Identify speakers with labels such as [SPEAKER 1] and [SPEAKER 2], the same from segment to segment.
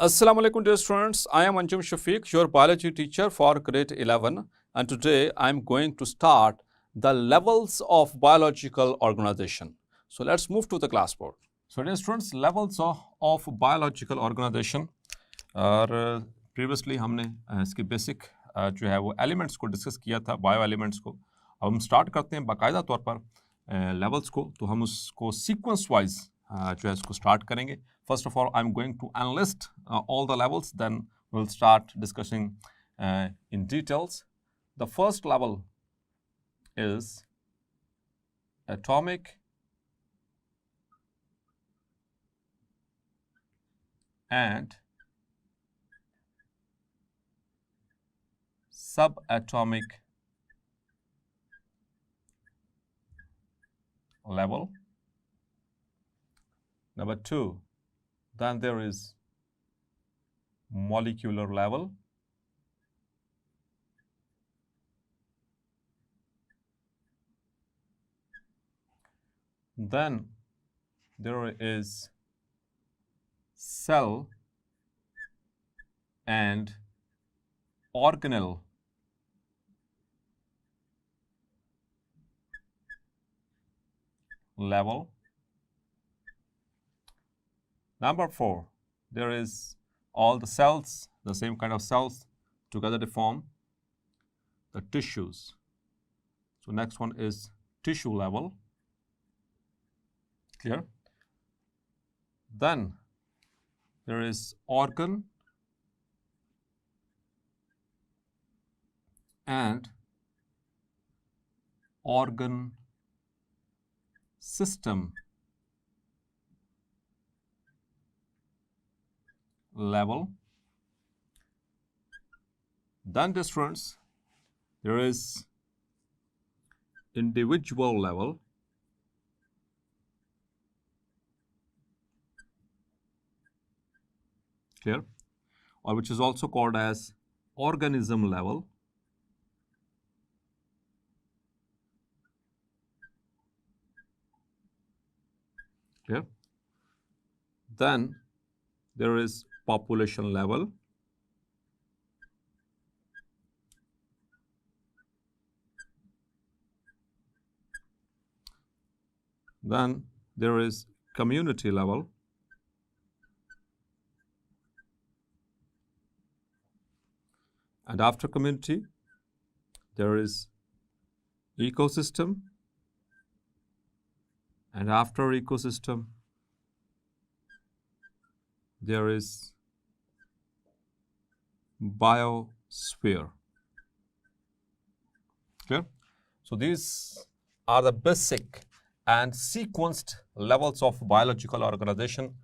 [SPEAKER 1] Assalamu alaikum dear students, I am Anjum Shafiq, your biology teacher for grade 11, and today I am going to start the levels of biological organization. So let's move to the class board. So dear students, levels of biological organization और previously हमने इसके basic जो है वो elements को discuss किया था, bio elements को. अब हम start करते हैं बाकायदा तौर पर levels को, तो हम उसको sequence wise जो है इसको start करेंगे. First of all, I'm going to enlist all the levels, then we'll start discussing in details. The first level is atomic and subatomic level. Number two, then there is molecular level. Then there is cell and organelle level. Number four, there is all the cells, the same kind of cells together to form the tissues. So next one is tissue level. Clear? Then there is organ and organ system level. Then dear students, there is individual level. Clear? Or which is also called as organism level. Clear? Then there is population level. Then there is community level. And after community, there is ecosystem. And after ecosystem, there is biosphere. Clear? So these are the basic and sequenced levels of biological organization.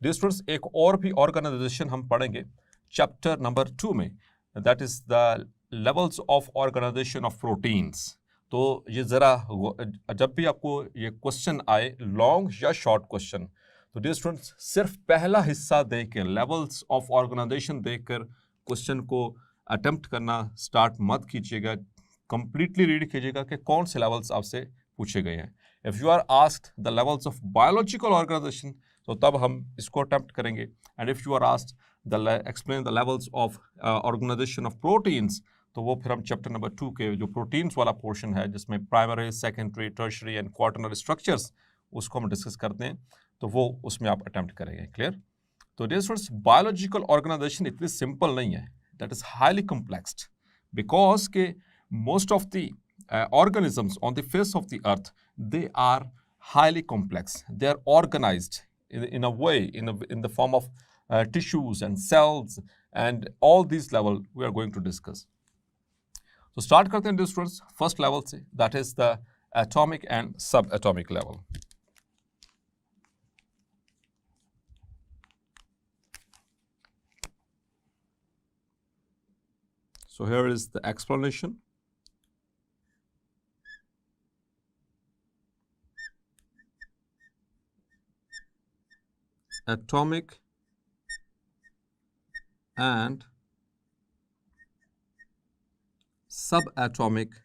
[SPEAKER 1] Dear students, एक और भी organization हम पढ़ेंगे chapter number 2 में, that is the levels of organization of proteins. तो ये ज़रा जब भी आपको ये क्वेश्चन आए लॉन्ग या शॉर्ट क्वेश्चन, तो डियर स्टूडेंट्स सिर्फ पहला हिस्सा देकर लेवल्स ऑफ ऑर्गेनाइजेशन देखकर क्वेश्चन को अटेम्प्ट करना स्टार्ट मत कीजिएगा. कंप्लीटली रीड कीजिएगा कि कौन से लेवल्स आपसे पूछे गए हैं. If you are asked the levels of biological organisation, तो तब हम इसको अटेम्प्ट करेंगे. And if you are asked explain the levels of organisation of proteins, तो वो फिर हम चैप्टर नंबर 2 के जो प्रोटीन्स वाला पोर्शन है जिसमें primary, secondary, tertiary and quaternary structures, उसको हम डिस्कस करते हैं, तो वो उसमें आप अटेम्प्ट करेंगे. क्लियर? तो डियर स्टूडेंट्स, बायोलॉजिकल ऑर्गेनाइजेशन इतनी सिंपल नहीं है, दैट इज हाईली कॉम्प्लेक्स्ड, बिकॉज के most of the organisms on the face of the earth, they are highly complex. They are organized in a way, in the form of tissues and cells, and all these level we are going to discuss. So start करते हैं dear students first level से, that is the atomic and subatomic level. So here is the explanation. Atomic and subatomic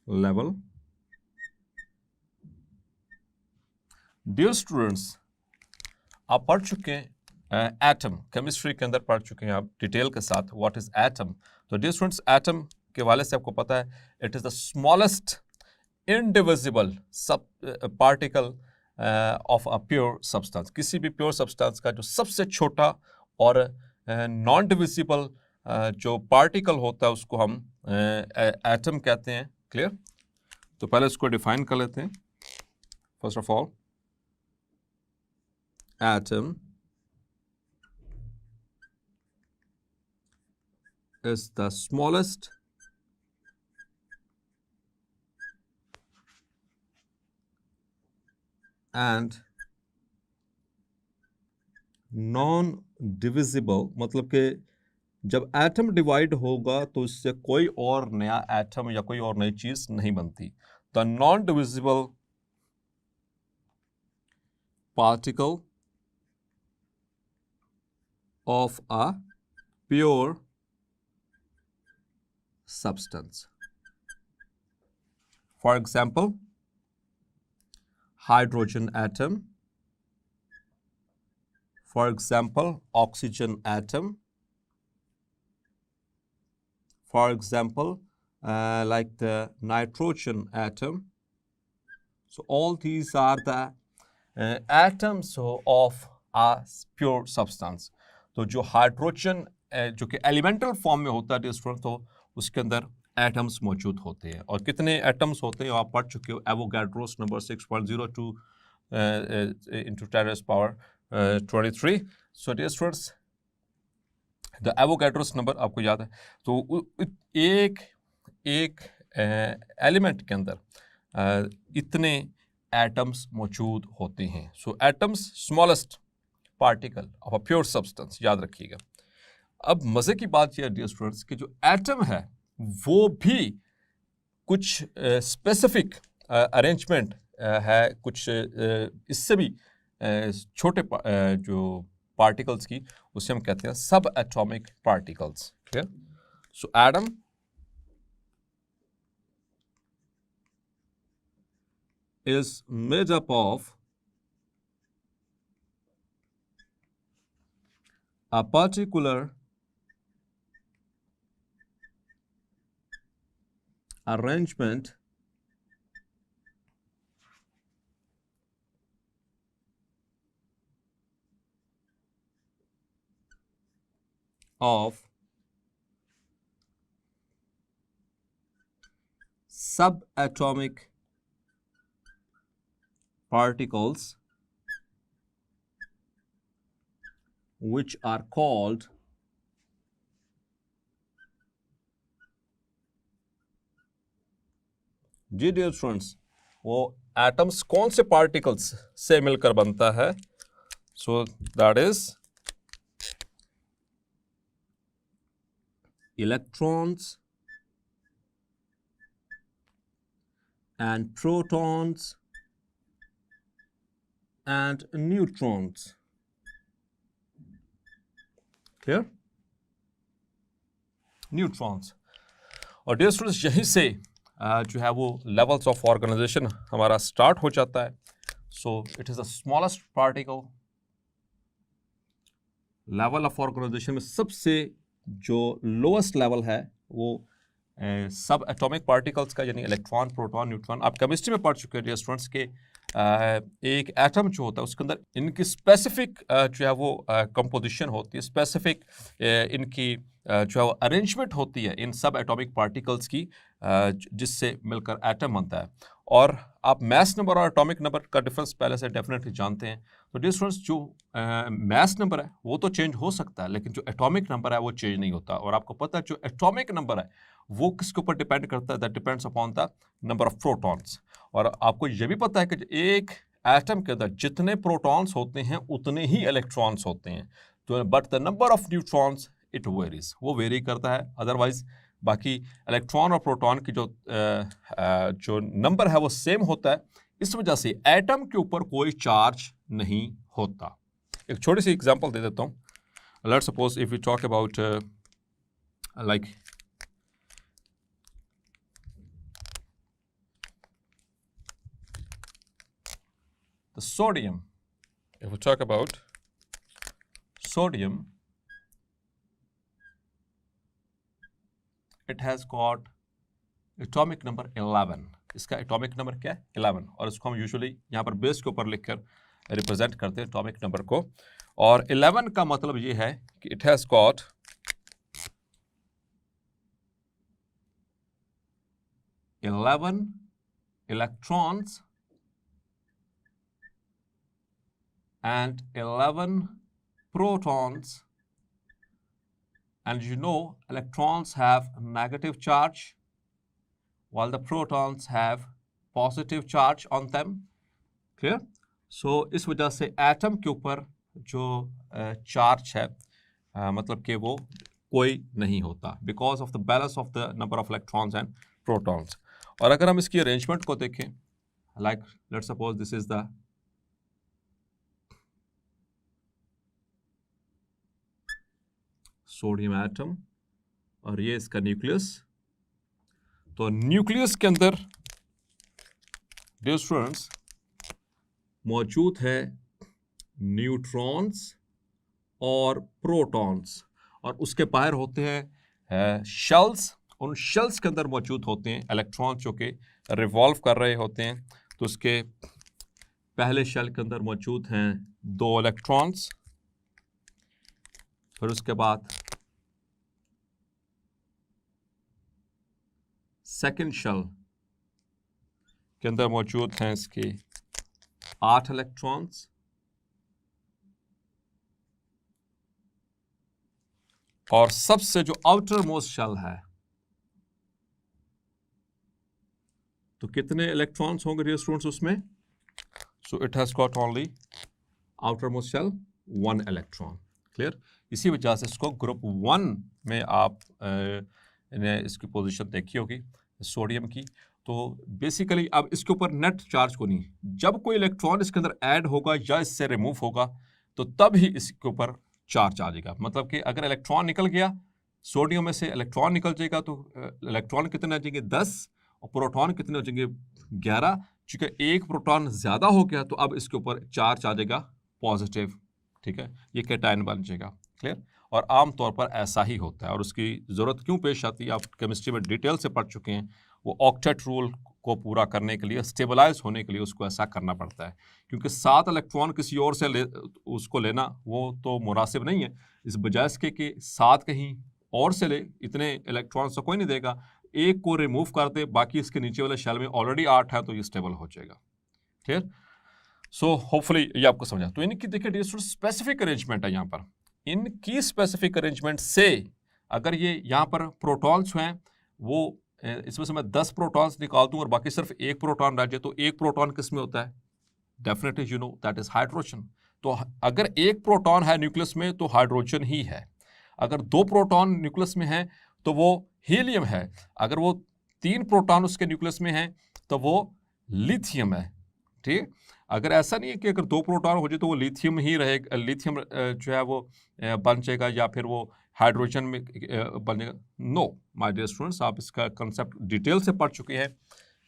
[SPEAKER 1] level. Dear students, आप पढ़ चुके हैं atom, chemistry के अंदर पढ़ चुके हैं आप डिटेल के साथ व्हाट इज एटम। तो डियर स्टूडेंट्स, एटम के वाले से आपको पता है it is the smallest indivisible sub particle of a pure substance. किसी भी प्योर सब्सटेंस का जो सबसे छोटा और नॉन डिविजिबल जो पार्टिकल होता है उसको हम एटम कहते हैं। क्लियर? तो पहले इसको डिफाइन कर लेते हैं। First of all, atom is the smallest and non divisible, मतलब कि जब एटम डिवाइड होगा तो इससे कोई और नया एटम या कोई और नई चीज नहीं बनती। The non divisible particle of a pure substance. For example, hydrogen atom. For example, oxygen atom. For example, like the nitrogen atom. So all these are the atoms of a pure substance. तो जो hydrogen जो कि elemental form में होता है student, तो उसके अंदर एटम्स मौजूद होते हैं। और कितने एटम्स होते हैं आप पढ़ चुके हो। Avogadro's number 6.02 into 10 power 23। So dear students, the Avogadro's number आपको याद है। तो एक एलिमेंट के अंदर इतने एटम्स मौजूद होते हैं। So atoms smallest particle of a pure substance, याद रखिएगा। अब मजे की बात यह है डियर स्टूडेंट्स कि जो एटम है वो भी कुछ स्पेसिफिक अरेंजमेंट है, कुछ इससे भी छोटे जो पार्टिकल्स की, उसे हम कहते हैं subatomic particles. Clear? So atom is made up of a particular arrangement of subatomic particles which are called जी डियर स्टूडेंट्स, वो एटम्स कौन से पार्टिकल्स से मिलकर बनता है? So that is electrons and protons and neutrons. Clear? Neutrons. और dear students, यहीं से जो है वो लेवल्स ऑफ ऑर्गेनाइजेशन हमारा स्टार्ट हो जाता है। So it is the smallest particle. Level of organisation में सबसे जो लोएस्ट लेवल है वो सब एटॉमिक पार्टिकल्स का, यानी इलेक्ट्रॉन, प्रोटॉन, न्यूट्रॉन। आप केमिस्ट्री में पढ़ चुके हैं डियर स्टूडेंट्स के एक एटम जो होता है उसके अंदर इनकी स्पेसिफिक जो है वो कंपोजिशन होती है, स्पेसिफिक इनकी जो है वो अरेंजमेंट होती है इन सब एटॉमिक पार्टिकल्स की, जिससे मिलकर एटम बनता है। और आप मैस नंबर और एटॉमिक नंबर का डिफरेंस पहले से डेफिनेटली जानते हैं। तो डियर स्टूडेंट्स, जो मैस नंबर है वो तो चेंज हो सकता है, लेकिन जो एटॉमिक नंबर है वो चेंज नहीं होता। और आपको पता है जो एटॉमिक नंबर है वो किसके ऊपर डिपेंड करता है? That depends upon the number of protons. और आपको ये भी पता है कि एक एटम के अंदर जितने प्रोटॉन्स होते हैं उतने ही इलेक्ट्रॉन्स होते हैं। तो but the number of neutrons it varies, वो वेरी करता है। अदरवाइज बाकी इलेक्ट्रॉन और प्रोटॉन की जो नंबर है वो सेम होता है। इस वजह से एटम के ऊपर कोई चार्ज नहीं होता। एक छोटी सी एग्जांपल दे देता हूं। Let's suppose if you talk about like the sodium. If we talk about sodium, it has got atomic number 11. इसका एटॉमिक नंबर क्या है 11, और इसको हम यूजुअली यहाँ पर बेस के ऊपर लिखकर रिप्रेजेंट करते हैं एटॉमिक नंबर को। और 11 का मतलब ये है कि it has got 11 electrons and 11 protons, and you know electrons have negative charge while the protons have positive charge on them. Clear? So इस वजह से एटम के ऊपर जो चार्ज है मतलब कि वो कोई नहीं होता, because of the balance of the number of electrons and protons. और अगर हम इसकी अरेंजमेंट को देखें, like let's suppose this is the sodium atom और ये इसका न्यूक्लियस। तो न्यूक्लियस के अंदर डियर स्टूडेंट्स मौजूद है न्यूट्रॉन्स और प्रोटॉन्स, और उसके बाहर होते हैं शेल्स। उन शेल्स के अंदर मौजूद होते हैं इलेक्ट्रॉन्स जो कि रिवॉल्व कर रहे होते हैं। तो उसके पहले शेल के अंदर मौजूद हैं 2 इलेक्ट्रॉन्स, फिर उसके बाद सेकेंड शेल के अंदर मौजूद हैं इसके 8 इलेक्ट्रॉन्स, और सबसे जो आउटर मोस्ट शेल है तो कितने इलेक्ट्रॉन्स होंगे डियर स्टूडेंट्स उसमें? So it has got only outermost shell 1 electron. Clear? इसी वजह से इसको ग्रुप 1 में आप ने इसकी पोजीशन देखी होगी सोडियम की। तो बेसिकली अब इसके ऊपर नेट चार्ज को नहीं, जब कोई इलेक्ट्रॉन इसके अंदर ऐड होगा या इससे रिमूव होगा तो तब ही इसके ऊपर चार्ज आ जाएगा। मतलब कि अगर इलेक्ट्रॉन निकल गया, सोडियम में से इलेक्ट्रॉन निकल जाएगा तो इलेक्ट्रॉन कितने आ जाएंगे 10 और प्रोटॉन कितने हो जाएंगे 11। चूंकि एक प्रोटॉन ज्यादा हो गया तो अब इसके ऊपर चार्ज आ जाएगा पॉजिटिव। ठीक है, ये कैटायन बन जाएगा। क्लियर? और आमतौर पर ऐसा ही होता है, और उसकी ज़रूरत क्यों पेश आती है आप केमिस्ट्री में डिटेल से पढ़ चुके हैं। वो ऑक्टेट रूल को पूरा करने के लिए, स्टेबलाइज होने के लिए उसको ऐसा करना पड़ता है, क्योंकि 7 इलेक्ट्रॉन किसी और से उसको लेना वो तो मुनासिब नहीं है। इस बजाय इसके कि 7 कहीं और से ले, इतने इलेक्ट्रॉन से कोई नहीं देगा। एक को रिमूव कर दे, बाकी इसके नीचे वाले शेल में ऑलरेडी 8 है तो ये स्टेबल हो जाएगा। क्लियर? सो होपफुली ये आपको समझा। तो इनकी देखिए स्पेसिफिक अरेंजमेंट है यहाँ पर। इनकी स्पेसिफिक अरेंजमेंट से अगर ये यहाँ पर प्रोटॉन्स हैं, वो इसमें से मैं 10 प्रोटॉन्स निकाल दूँ और बाकी सिर्फ एक प्रोटॉन रह जाए, तो एक प्रोटॉन किस में होता है? Definitely you know that is hydrogen. तो अगर एक प्रोटॉन है न्यूक्लियस में तो हाइड्रोजन ही है। अगर 2 प्रोटॉन न्यूक्लियस में है तो वो हीलियम है। अगर वो 3 प्रोटॉन उसके न्यूक्लियस में है तो वो लिथियम है। ठीक? अगर ऐसा नहीं है कि अगर 2 प्रोटॉन हो जाए तो वो लिथियम ही रहेगा, लिथियम जो है वो बन जाएगा या फिर वो हाइड्रोजन में बन जाएगा। नो माय डियर स्टूडेंट्स, आप इसका कंसेप्ट डिटेल से पढ़ चुके हैं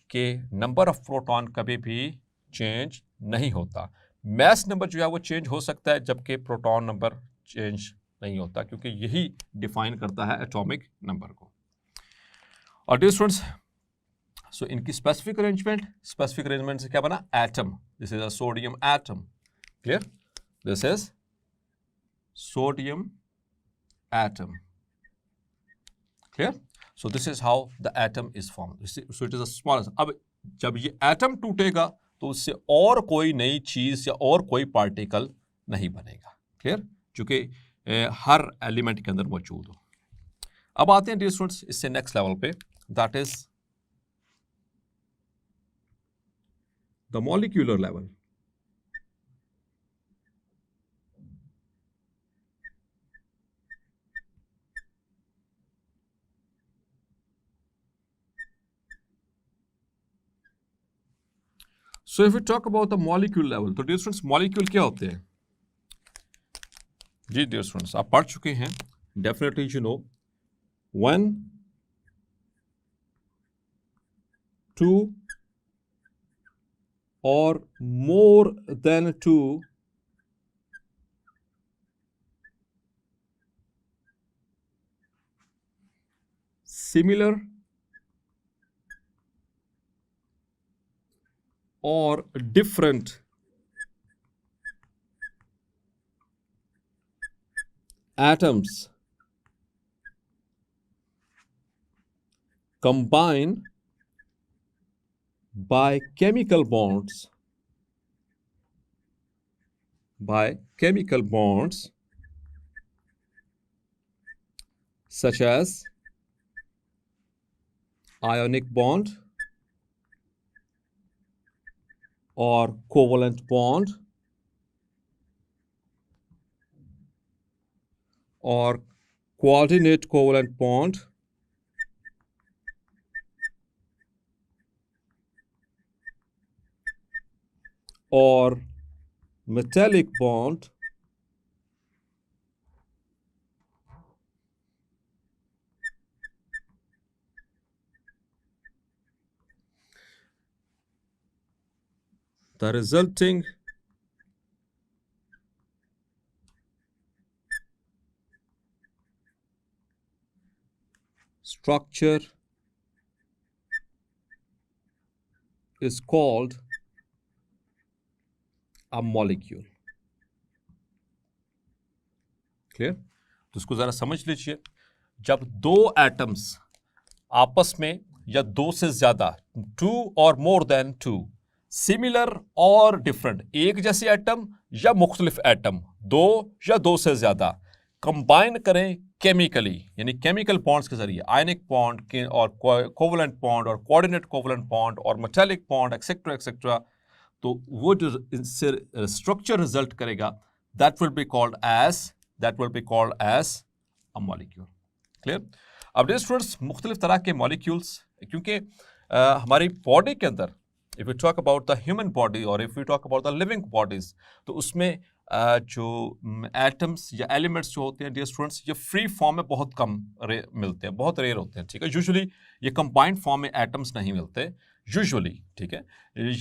[SPEAKER 1] कि नंबर ऑफ प्रोटॉन कभी भी चेंज नहीं होता। मैस नंबर जो है वो चेंज हो सकता है, जबकि प्रोटॉन नंबर चेंज नहीं होता, क्योंकि यही डिफाइन करता है एटॉमिक नंबर को। और डियर स्टूडेंट्स, सो इनकी स्पेसिफिक अरेंजमेंट से क्या बना? Atom. This is a sodium atom. Clear? This is sodium atom. Clear? So this is how the atom is formed. So it is a smallest. अब जब ये atom टूटेगा तो उससे और कोई नई चीज या और कोई पार्टिकल नहीं बनेगा। क्लियर? चूंकि हर एलिमेंट के अंदर मौजूद हो। अब आते हैं डियर स्टूडेंट्स इससे नेक्स्ट लेवल पे, that is the molecular level. So if we talk about the molecule level, तो dear students molecule क्या होते हैं? जी dear students आप पढ़ चुके हैं, definitely you know, 1, 2 or more than 2 similar or different atoms combine by chemical bonds such as ionic bond or covalent bond or coordinate covalent bond or metallic bond the resulting structure is called a molecule. Clear? तो इसको जरा समझ लीजिए, जब दो atoms आपस में या दो से ज्यादा, टू और मोर देन टू, सिमिलर और डिफरेंट, एक जैसे एटम या मुख्तलिफ एटम, दो या दो से ज्यादा कंबाइन करें केमिकली, यानी केमिकल बॉन्ड्स के जरिए, आयनिक बॉन्ड के और कोवलेंट बॉन्ड और कोऑर्डिनेट कोवलेंट बॉन्ड और मेटालिक बॉन्ड एक्सेट्रा एक्सेट्रा, तो वो जो इससे स्ट्रक्चर रिजल्ट करेगा that will be called as a molecule. Clear? अब डियर स्टूडेंट्स, मुख्तलिफ तरह के मॉलिक्यूल्स, क्योंकि हमारी बॉडी के अंदर if you talk about the human body और if you talk about the living bodies, तो उसमें जो एटम्स या एलिमेंट्स जो होते हैं डियर स्टूडेंट्स, ये फ्री फॉर्म में बहुत कम मिलते हैं, बहुत रेयर होते हैं. ठीक है, यूजुअली ये कंबाइंड फॉर्म में एटम्स नहीं मिलते यूजुअली. ठीक है,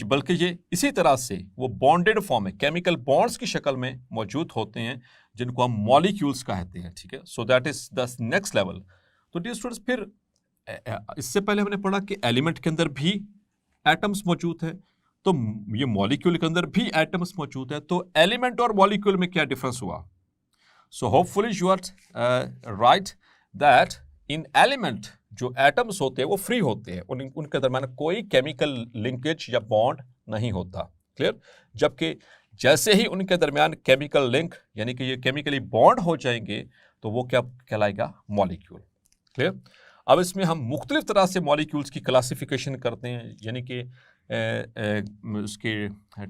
[SPEAKER 1] बल्कि ये इसी तरह से वो बॉन्डेड फॉर्म में केमिकल बॉन्ड्स की शक्ल में मौजूद होते हैं, जिनको हम मॉलिक्यूल्स कहते हैं. ठीक है, so that is the next level. तो डियर स्टूडेंट्स, फिर इससे पहले हमने पढ़ा कि एलिमेंट के अंदर भी एटम्स मौजूद हैं, तो ये मॉलिक्यूल के अंदर भी एटम्स मौजूद है. तो एलिमेंट और मॉलिक्यूल में क्या डिफरेंस हुआ? So hopefully you are right that in element जो एटम्स होते हैं वो फ्री होते हैं, उनके दरमियान कोई केमिकल लिंकेज या बॉन्ड नहीं होता. क्लियर? जबकि जैसे ही उनके दरमियान केमिकल लिंक यानी कि ये केमिकली बॉन्ड हो जाएंगे तो वो क्या कहलाएगा? मॉलिक्यूल. क्लियर? अब इसमें हम मुख्तलिफ तरह से मॉलिक्यूल्स की क्लासिफिकेशन करते हैं, यानी कि उसके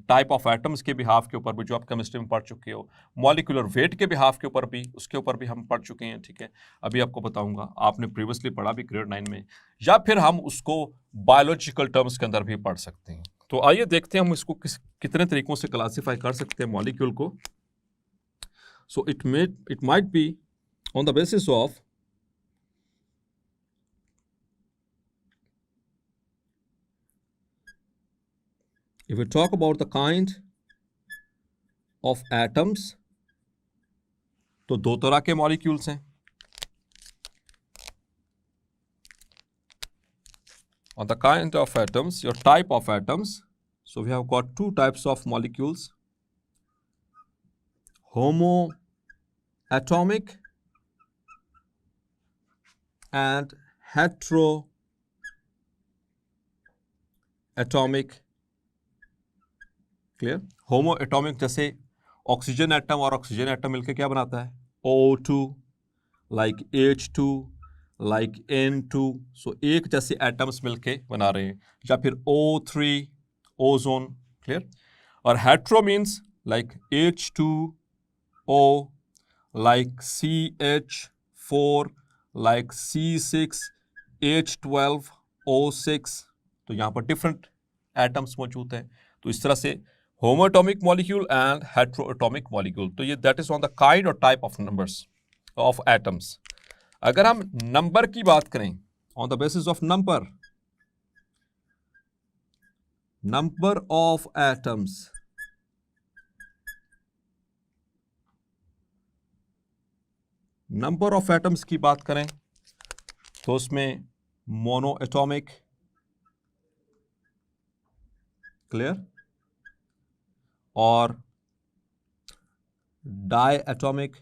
[SPEAKER 1] टाइप ऑफ एटम्स के बिहाफ के ऊपर भी, जो आप केमिस्ट्री में पढ़ चुके हो, मॉलिक्यूलर वेट के बिहाफ के ऊपर भी, उसके ऊपर भी हम पढ़ चुके हैं. ठीक है, अभी आपको बताऊंगा, आपने प्रीवियसली पढ़ा भी ग्रेड 9 में, या फिर हम उसको बायोलॉजिकल टर्म्स के अंदर भी पढ़ सकते हैं. तो आइए देखते हैं हम इसको कितने तरीकों से क्लासीफाई कर सकते हैं मॉलिक्यूल को. So it might be on the basis of if we talk about the kind of atoms, तो दो तरह के मॉलिक्यूल्स हैं. On the kind of atoms, your type of atoms, so we have got two types of molecules: homoatomic and heteroatomic. Clear? Homo atomic जैसे oxygen atom और oxygen atom मिलकर क्या बनाता है? O2, like H2, like N2. सो एक जैसे atoms मिलके बना रहे हैं. या फिर O3, ओजोन. क्लियर? और hetero means like H2O, like CH4, like C6H12O6. तो यहाँ पर डिफरेंट एटम्स मौजूद हैं. तो इस तरह से homoatomic molecule and heteroatomic molecule. तो ये that is on the kind और type of numbers of atoms. अगर हम नंबर की बात करें, on the basis of number of atoms, number of atoms की बात करें तो उसमें monoatomic, clear, or diatomic,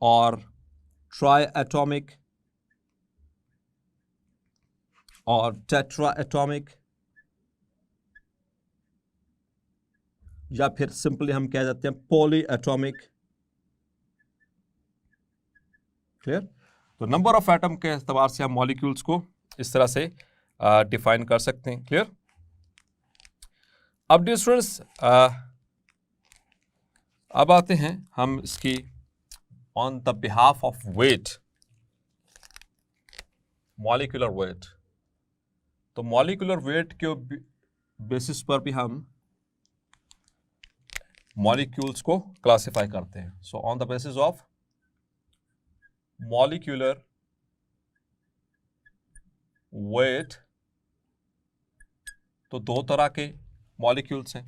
[SPEAKER 1] or triatomic, और tetraatomic, या फिर सिंपली हम कह देते हैं पॉलीएटॉमिक, क्लियर। तो नंबर ऑफ एटम के एतबार से हम मॉलिक्यूल्स को इस तरह से डिफाइन कर सकते हैं, क्लियर। अब डियर स्टूडेंट्स, अब आते हैं हम इसकी on the behalf of weight, molecular weight. तो मॉलिक्यूलर वेट के बेसिस पर भी हम मॉलिक्यूल्स को क्लासिफाई करते हैं। So on the basis of molecular weight, तो दो तरह के मॉलिक्यूल्स हैं।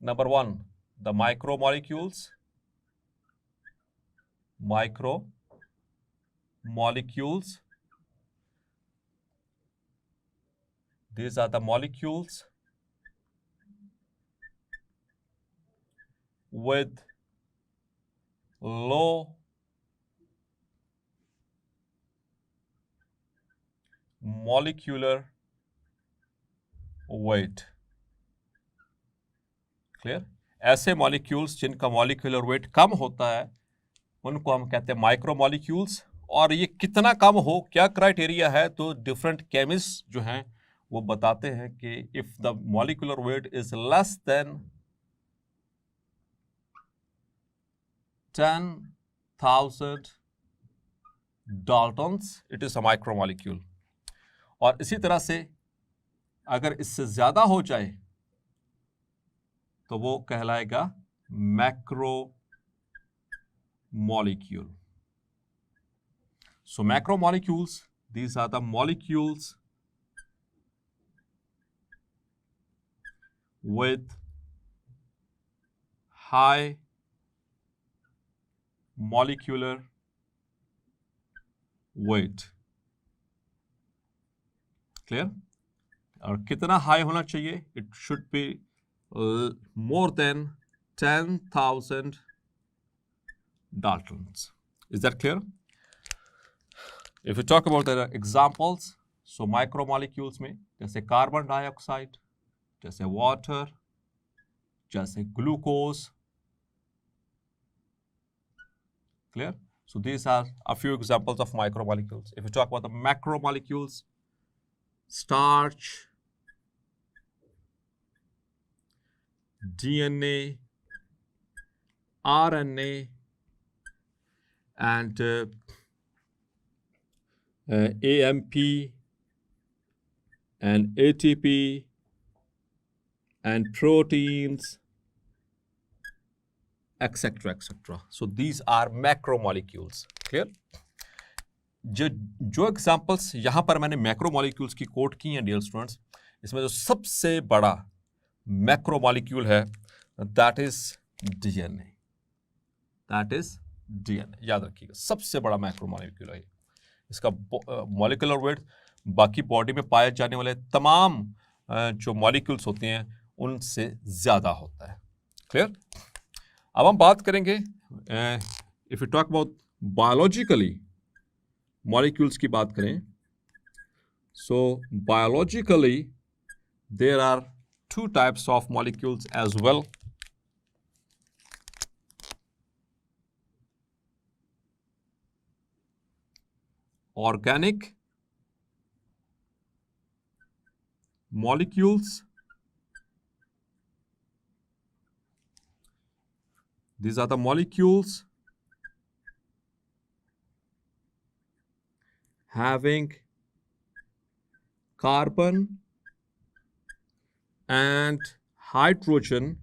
[SPEAKER 1] Number one, the macromolecules, these are the molecules with low molecular weight, clear. ऐसे मॉलिक्यूल्स जिनका मॉलिक्यूलर वेट कम होता है उनको हम कहते हैं माइक्रोमॉलिक्यूल्स। और ये कितना कम हो, क्या क्राइटेरिया है, तो डिफरेंट केमिस्ट जो हैं वो बताते हैं कि if the molecular weight is less than 10,000 daltons, it is a micromolecule. और इसी तरह से अगर इससे ज्यादा हो जाए तो वो कहलाएगा macro molecule. So macromolecules, these are the molecules with high molecular weight, clear। और कितना हाई होना चाहिए, it should be more than 10,000 Daltons. Is that clear? If you talk about the examples, so micromolecules में जैसे carbon dioxide, जैसे water, जैसे glucose, clear? So these are a few examples of micromolecules. If you talk about the macromolecules, starch, DNA, RNA, and AMP and ATP and proteins, etc., etc. So these are macromolecules, clear? जो examples यहाँ पर मैंने macromolecules की coat की हैं dear students, इसमें जो सबसे बड़ा मैक्रोमोलिक्यूल है दैट इज डीएनए, याद रखिएगा, सबसे बड़ा मैक्रोमोलिक्यूल है। इसका मॉलिक्यूलर वेट बाकी बॉडी में पाए जाने वाले तमाम जो मॉलिक्यूल्स होते हैं उनसे ज्यादा होता है, क्लियर। अब हम बात करेंगे if you talk about biologically molecules की बात करें, so biologically there are two types of molecules as well. Organic molecules, these are the molecules having carbon and hydrogen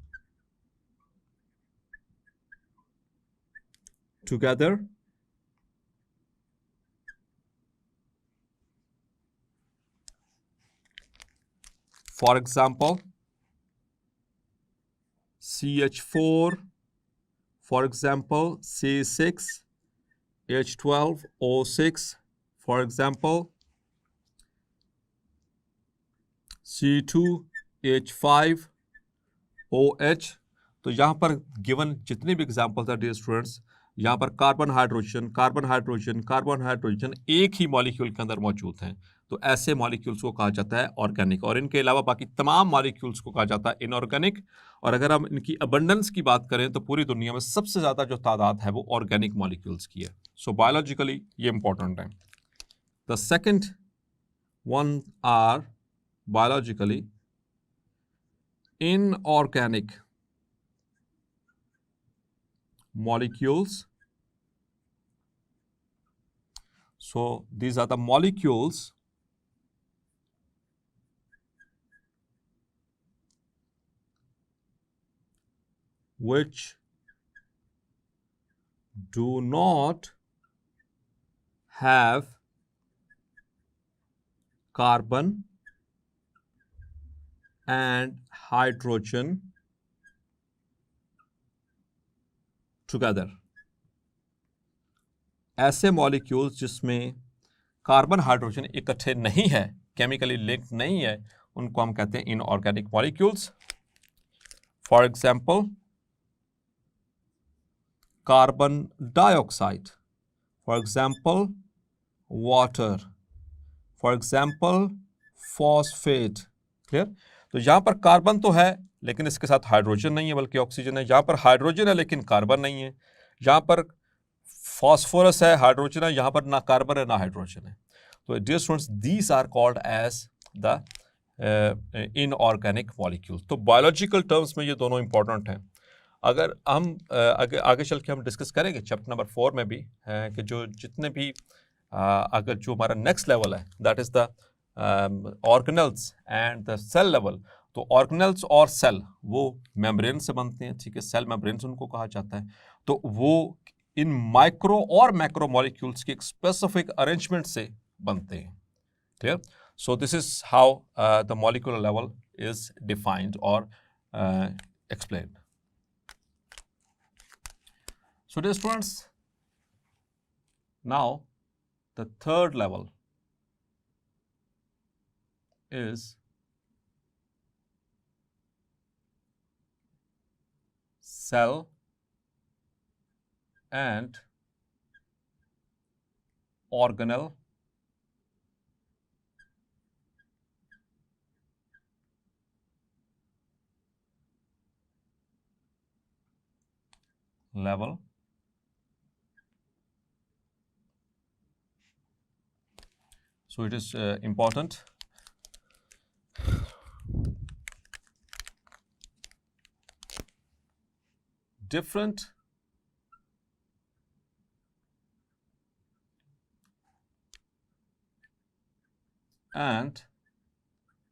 [SPEAKER 1] together. For example, CH4, for example, C6, H12, O6, for example, C2, H5, OH। तो यहाँ पर given जितने भी examples हैं dear students, यहाँ पर carbon hydrogen, carbon hydrogen, carbon hydrogen एक ही molecule के अंदर मौजूद हैं। तो ऐसे मॉलिक्यूल्स को कहा जाता है ऑर्गेनिक, और इनके अलावा बाकी तमाम मॉलिक्यूल्स को कहा जाता है इनऑर्गेनिक। और अगर हम इनकी अबंडेंस की बात करें तो पूरी दुनिया में सबसे ज़्यादा जो तादाद है वो ऑर्गेनिक मॉलिक्यूल्स की है। सो बायोलॉजिकली ये इंपॉर्टेंट है। The second one are biologically inorganic molecules. So these are the molecules which do not have carbon and hydrogen together. ऐसे मॉलिक्यूल्स जिसमें कार्बन हाइड्रोजन इकट्ठे नहीं है, केमिकली लिंक नहीं है, उनको हम कहते हैं inorganic molecules. For example carbon dioxide, for example water, for example phosphate. Clear? तो यहां पर कार्बन तो है लेकिन इसके साथ हाइड्रोजन नहीं है बल्कि ऑक्सीजन है। यहां पर हाइड्रोजन है लेकिन कार्बन नहीं है। यहां पर फॉस्फोरस है, हाइड्रोजन है, यहां पर ना कार्बन है ना हाइड्रोजन है। तो dear students, these are called as the inorganic molecules. तो बायोलॉजिकल टर्म्स में ये दोनों इंपॉर्टेंट हैं। अगर हम आगे चल के हम डिस्कस करेंगे चैप्टर नंबर 4 में भी कि जो जितने भी अगर जो हमारा नेक्स्ट लेवल है that is the organelles and the cell level. तो ऑर्गेनल्स और सेल वो मेम्ब्रेन से बनते हैं, ठीक है, सेल मेम्ब्रेन्स उनको कहा जाता है। तो वो इन माइक्रो और मैक्रो मॉलिक्यूल्स के एक स्पेसिफिक अरेंजमेंट से बनते हैं। Clear? So this is how the molecular level is defined और explained. So dear students, now the third level is cell and organelle level. So it is important. Different and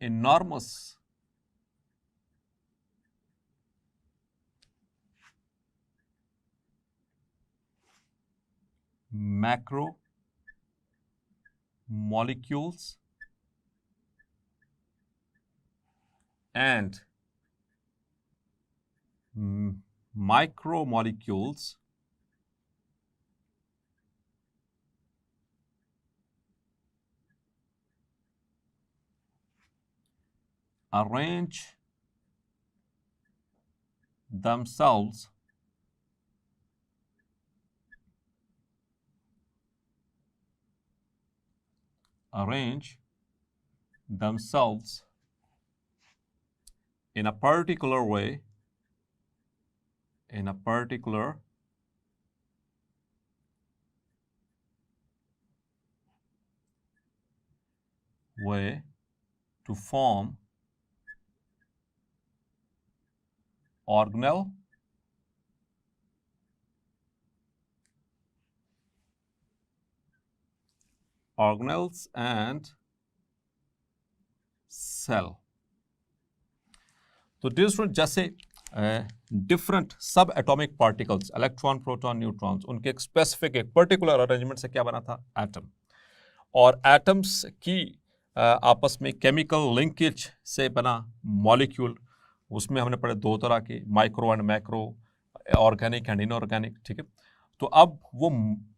[SPEAKER 1] enormous macro molecules and micromolecules arrange themselves in a particular way, to form organelle organelles and cell. तो dear student, जैसे different सब atomic particles, electron, proton, neutrons, उनके एक specific एक particular arrangement से क्या बना था? एटम। और एटम्स की आपस में केमिकल लिंकेज से बना मॉलिक्यूल। उसमें हमने पढ़े दो तरह के, micro and macro, organic and inorganic, ठीक है। तो अब वो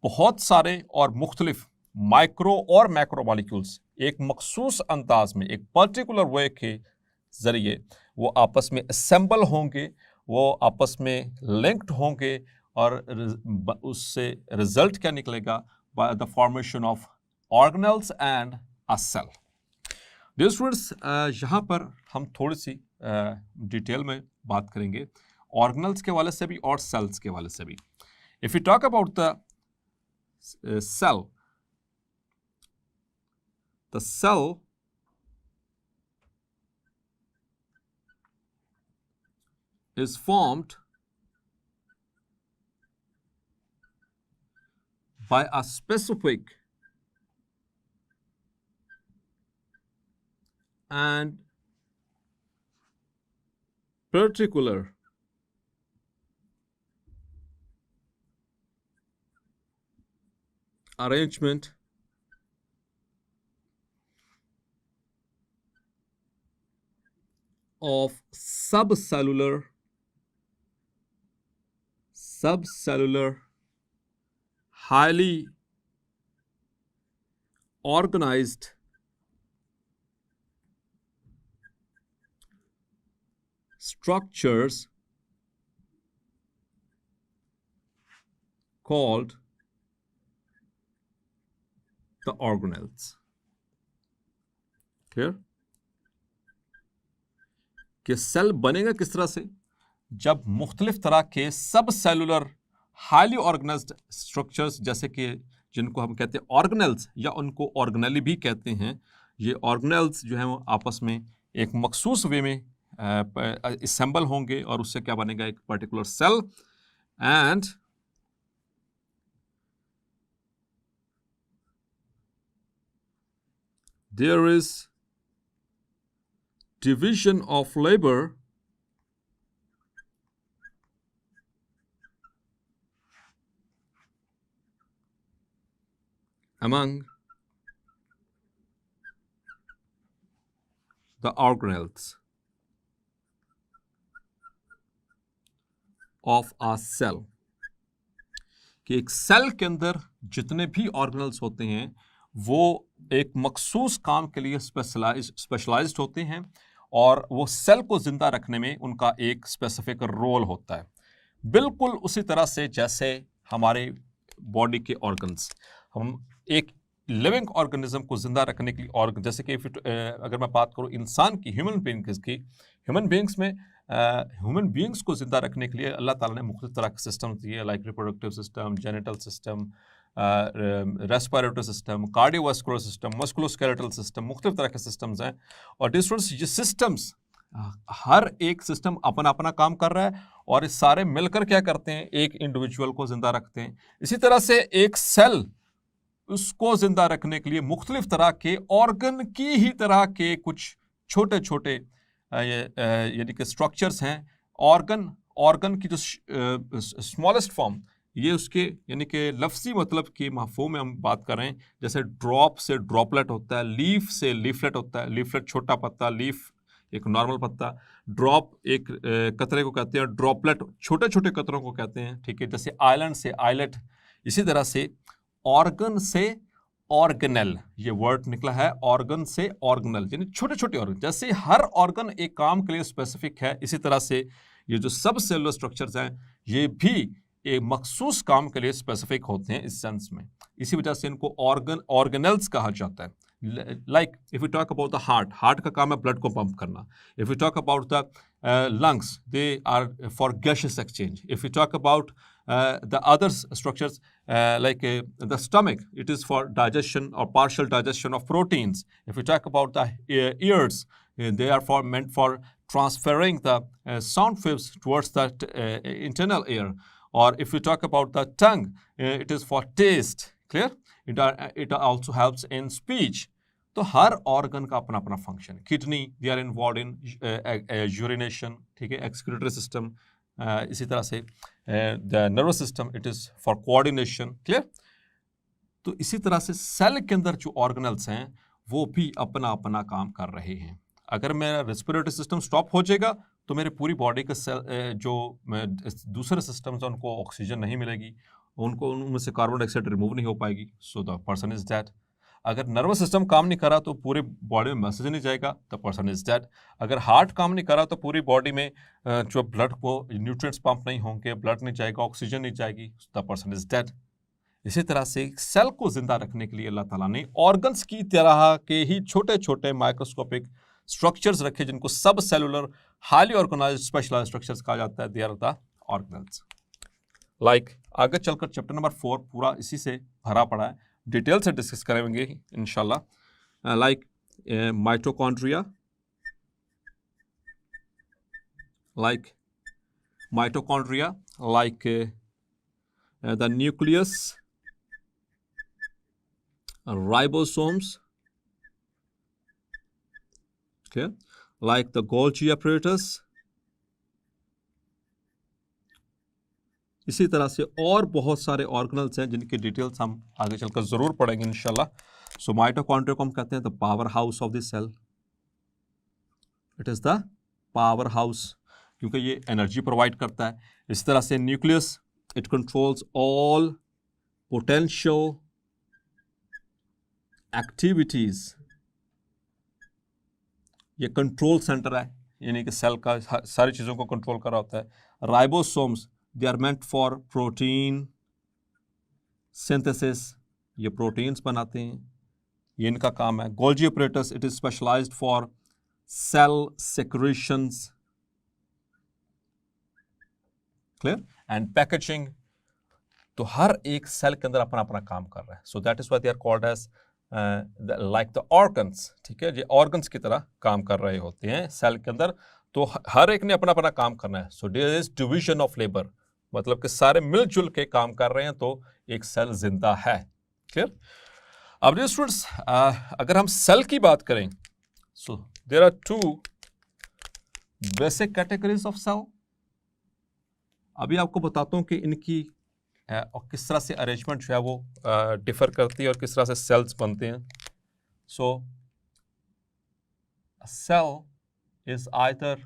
[SPEAKER 1] बहुत सारे और मुख्तलिफ माइक्रो और मैक्रो मॉलिक्यूल्स एक मखसूस अंदाज में, एक पर्टिकुलर वे के जरिए वो आपस में असेंबल होंगे, वो आपस में लिंक्ड होंगे, और उससे रिजल्ट क्या निकलेगा? By the formation of organelles and a cell. Dear students, यहाँ पर हम थोड़ी सी डिटेल में बात करेंगे ऑर्गेनेल्स के वाले से भी और सेल्स के वाले से भी। If you talk about the cell, the cell is formed by a specific and particular arrangement of subcellular, highly organized structures called the organelles. Clear? कि सेल बनेगा किस तरह से? जब मुख्तलिफ तरह के सब सेलुलर हाईली ऑर्गेनाइज्ड स्ट्रक्चर्स, जैसे कि जिनको हम कहते हैं ऑर्गेनेल्स या उनको ऑर्गेनेली भी कहते हैं, ये ऑर्गेनेल्स जो हैं वो आपस में एक मखसूस वे में असेंबल होंगे और उससे क्या बनेगा? एक particular cell. And there is division of labor among the organelles of a cell। कि एक सेल के अंदर जितने भी ऑर्गेनल्स होते हैं वो एक मखसूस काम के लिए स्पेशलाइज्ड होते हैं, और वो सेल को जिंदा रखने में उनका एक स्पेसिफिक रोल होता है। बिल्कुल उसी तरह से जैसे हमारे बॉडी के ऑर्गन्स, हम एक लिविंग ऑर्गेनिज्म को जिंदा रखने के लिए जैसे कि अगर मैं बात करूं इंसान की, ह्यूमन बीइंग्स में ह्यूमन बीइंग्स को जिंदा रखने के लिए अल्लाह ताला ने मुख्तलिफ तरह के सिस्टम दिए, like reproductive system, genital system, respiratory system, cardiovascular system, musculoskeletal system, मुख्तलिफ तरह के सिस्टम्स हैं। और डिफरेंट ये सिस्टम्स, हर एक सिस्टम अपना अपना काम कर रहा है और ये सारे मिलकर क्या करते हैं? एक इंडिविजुअल को जिंदा रखते हैं। इसी तरह से एक सेल, उसको जिंदा रखने के लिए मुख्तलिफ तरह के ऑर्गन की ही तरह के कुछ छोटे छोटे यानी कि स्ट्रक्चर्स हैं। ऑर्गन की जो स्मॉलेस्ट फॉर्म, ये उसके यानी कि लफ्ज़ी मतलब की मफ़हूम में हम बात कर रहे हैं। जैसे ड्रॉप से ड्रॉपलेट होता है, लीफ से लीफलेट होता है, लीफलेट छोटा पत्ता, लीफ एक नॉर्मल पत्ता, ड्रॉप एक कतरे को कहते हैं, ड्रॉपलेट छोटे छोटे कतरों को कहते हैं, ठीक है। जैसे आइलैंड से आइलेट, इसी तरह से ऑर्गन से ऑर्गेनेल, ये वर्ड निकला है, ऑर्गन से ऑर्गेनेल यानी छोटे छोटे ऑर्गन। जैसे हर ऑर्गन एक काम के लिए स्पेसिफिक है, इसी तरह से ये जो सब सेलुलर स्ट्रक्चर्स हैं ये भी एक मखसूस काम के लिए स्पेसिफिक होते हैं इस सेंस में। इसी वजह से इनको ऑर्गेनेल्स कहा जाता है। Like if you talk about the heart का काम है ब्लड को पंप करना। If you talk about the lungs, they are for gaseous exchange. If you talk about the other structures like the stomach, it is for digestion or partial digestion of proteins. If you talk about the ears, they are meant for transferring the sound waves towards the internal ear. Or if you talk about the tongue, it is for taste. Clear? It also helps in speech. तो हर organ का अपना अपना function. Kidney, they are involve in urination, ठीक है। Excretory system, इसी तरह से the nervous system, it is for coordination. Clear? तो इसी तरह से सेल के अंदर जो ऑर्गेनल्स हैं वो भी अपना अपना काम कर रहे हैं। अगर मेरा रेस्पिरेटरी सिस्टम स्टॉप हो जाएगा तो मेरे पूरी बॉडी के जो दूसरे सिस्टम्स हैं उनको ऑक्सीजन नहीं मिलेगी, उनको उनमें से कार्बन डाइऑक्साइड रिमूव नहीं हो पाएगी, so the person is dead. अगर नर्वस सिस्टम काम नहीं करा तो पूरे बॉडी में मैसेज नहीं जाएगा, द पर्सन इज डेड। अगर हार्ट काम नहीं करा तो पूरी बॉडी में जो ब्लड को न्यूट्रिएंट्स पंप नहीं होंगे, ब्लड नहीं जाएगा, ऑक्सीजन नहीं जाएगी, द पर्सन इज डेड। इसी तरह से सेल को जिंदा रखने के लिए अल्लाह ताला ने ऑर्गन्स की तरह के ही छोटे छोटे माइक्रोस्कोपिक स्ट्रक्चर्स रखे जिनको subcellular highly organised specialised structures कहा जाता है। They are the organelles. Like आगे चलकर चैप्टर नंबर 4 पूरा इसी से भरा पड़ा है, डिटेल से डिस्कस करेंगे इंशाल्लाह। Like mitochondria, like mitochondria, like the nucleus, ribosomes, okay, like the Golgi apparatus। इसी तरह से और बहुत सारे ऑर्गेनल्स हैं जिनकी डिटेल्स हम आगे चलकर जरूर पढ़ेंगे इंशाल्लाह। सो माइटोकॉन्ड्रिया को हम कहते हैं the power house of the cell, it is the power house क्योंकि ये एनर्जी प्रोवाइड करता है। इस तरह से nucleus, it controls all potential activities, ये कंट्रोल सेंटर है, यानी कि सेल का सारी चीज़ों को कंट्रोल कर रहा होता है। Ribosomes, they are meant for protein synthesis, ये प्रोटीन्स बनाते हैं, ये इनका काम है। Golgi apparatus, it is specialised for cell secretions, clear, and packaging. तो हर एक सेल के अंदर अपना अपना काम कर रहा है। So that is why they are called as like the organs, ठीक है, ये ऑर्गन्स की तरह काम कर रहे होते हैं सेल के अंदर। तो हर एक ने अपना अपना काम करना है। So there is division of labour, मतलब कि सारे मिलजुल के काम कर रहे हैं तो एक सेल जिंदा है, क्लियर। अब डियर स्टूडेंट्स, अगर हम सेल की बात करें, so there are 2 basic categories of cell. अभी आपको बताता हूं कि इनकी और किस तरह से अरेंजमेंट जो है वो डिफर करती है और किस तरह से सेल्स बनते हैं। सो सेल इज आइदर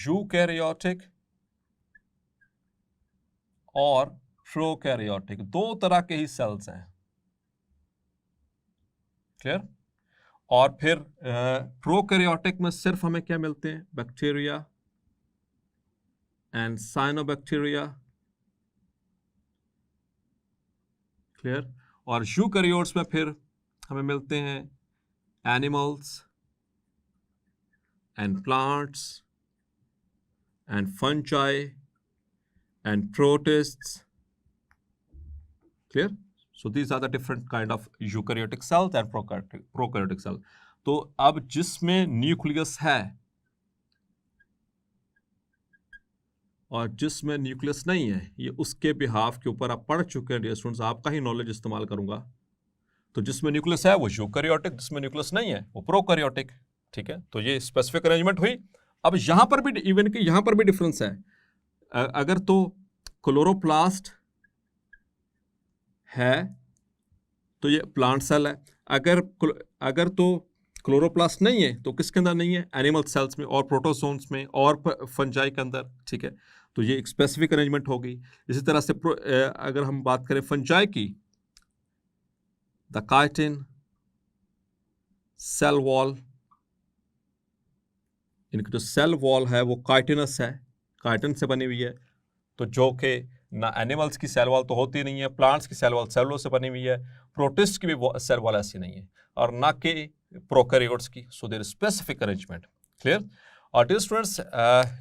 [SPEAKER 1] यूकैरियोटिक और प्रोकैरियोटिक, 2 तरह के ही सेल्स हैं, क्लियर। और फिर प्रोकैरियोटिक में सिर्फ हमें क्या मिलते हैं, बैक्टीरिया एंड साइनोबैक्टीरिया, क्लियर। और यूकैरियोट्स में फिर हमें मिलते हैं animals and plants and fungi and protists, clear. So these are the different kind of eukaryotic cells and prokaryotic cell. तो अब जिसमें न्यूक्लियस है और जिसमें न्यूक्लियस नहीं है, ये उसके बिहाफ के ऊपर आप पढ़ चुके हैं डियर स्टूडेंट्स, आपका ही नॉलेज इस्तेमाल करूंगा। तो जिसमें न्यूक्लियस है वो यूकैरियोटिक, जिसमें न्यूक्लियस नहीं है वो प्रोकैरियोटिक, ठीक है। तो ये स्पेसिफिक अरेंजमेंट हुई। अब यहां पर भी इवन कि यहां पर भी डिफरेंस है। अगर तो क्लोरोप्लास्ट है तो ये प्लांट सेल है, अगर तो क्लोरोप्लास्ट नहीं है तो किसके अंदर नहीं है, एनिमल सेल्स में और प्रोटोजोन्स में और फंजाई के अंदर, ठीक है। तो ये एक स्पेसिफिक अरेंजमेंट हो गई। इसी तरह से अगर हम बात करें फंजाई की, द काइटिन सेल वॉल, इनकी जो सेल वॉल है वो काइटिनस है, काइटिन से बनी हुई है। तो जो कि ना एनिमल्स की सेल वॉल तो होती नहीं है, प्लांट्स की सेल वॉल सेलुलोज से बनी हुई है, प्रोटिस्ट की भी सेल वॉल ऐसी नहीं है, और ना कि प्रोकैरियोट्स की। So there specific arrangement, clear. और डियर स्टूडेंट्स,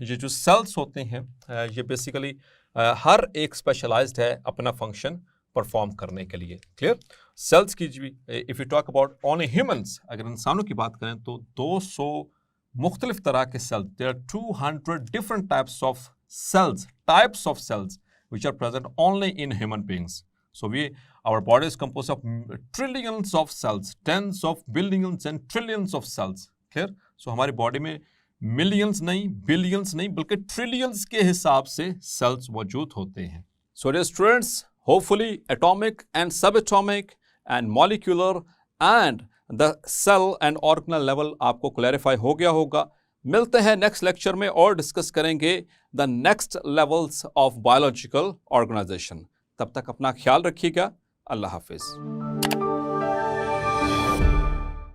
[SPEAKER 1] ये जो सेल्स होते हैं ये बेसिकली हर एक स्पेशलाइज्ड है अपना फंक्शन परफॉर्म करने के लिए, क्लियर। सेल्स की भी, if you talk about only humans, अगर इंसानों की बात करें तो 200 मुख्तलिफ तरह के cells, there are 200 different types of cells which are present only in human beings. So our body is composed of trillions of cells, tens of billions and trillions of cells, clear. So हमारी body में millions नहीं, billions नहीं, बल्कि trillions के हिसाब से sales मौजूद होते हैं। So dear students, hopefully atomic and subatomic and molecular and the cell and organelle level आपको क्लैरिफाई हो गया होगा। मिलते हैं नेक्स्ट लेक्चर में और डिस्कस करेंगे the next levels of biological organisation. तब तक अपना ख्याल रखिएगा। अल्लाह हाफिज।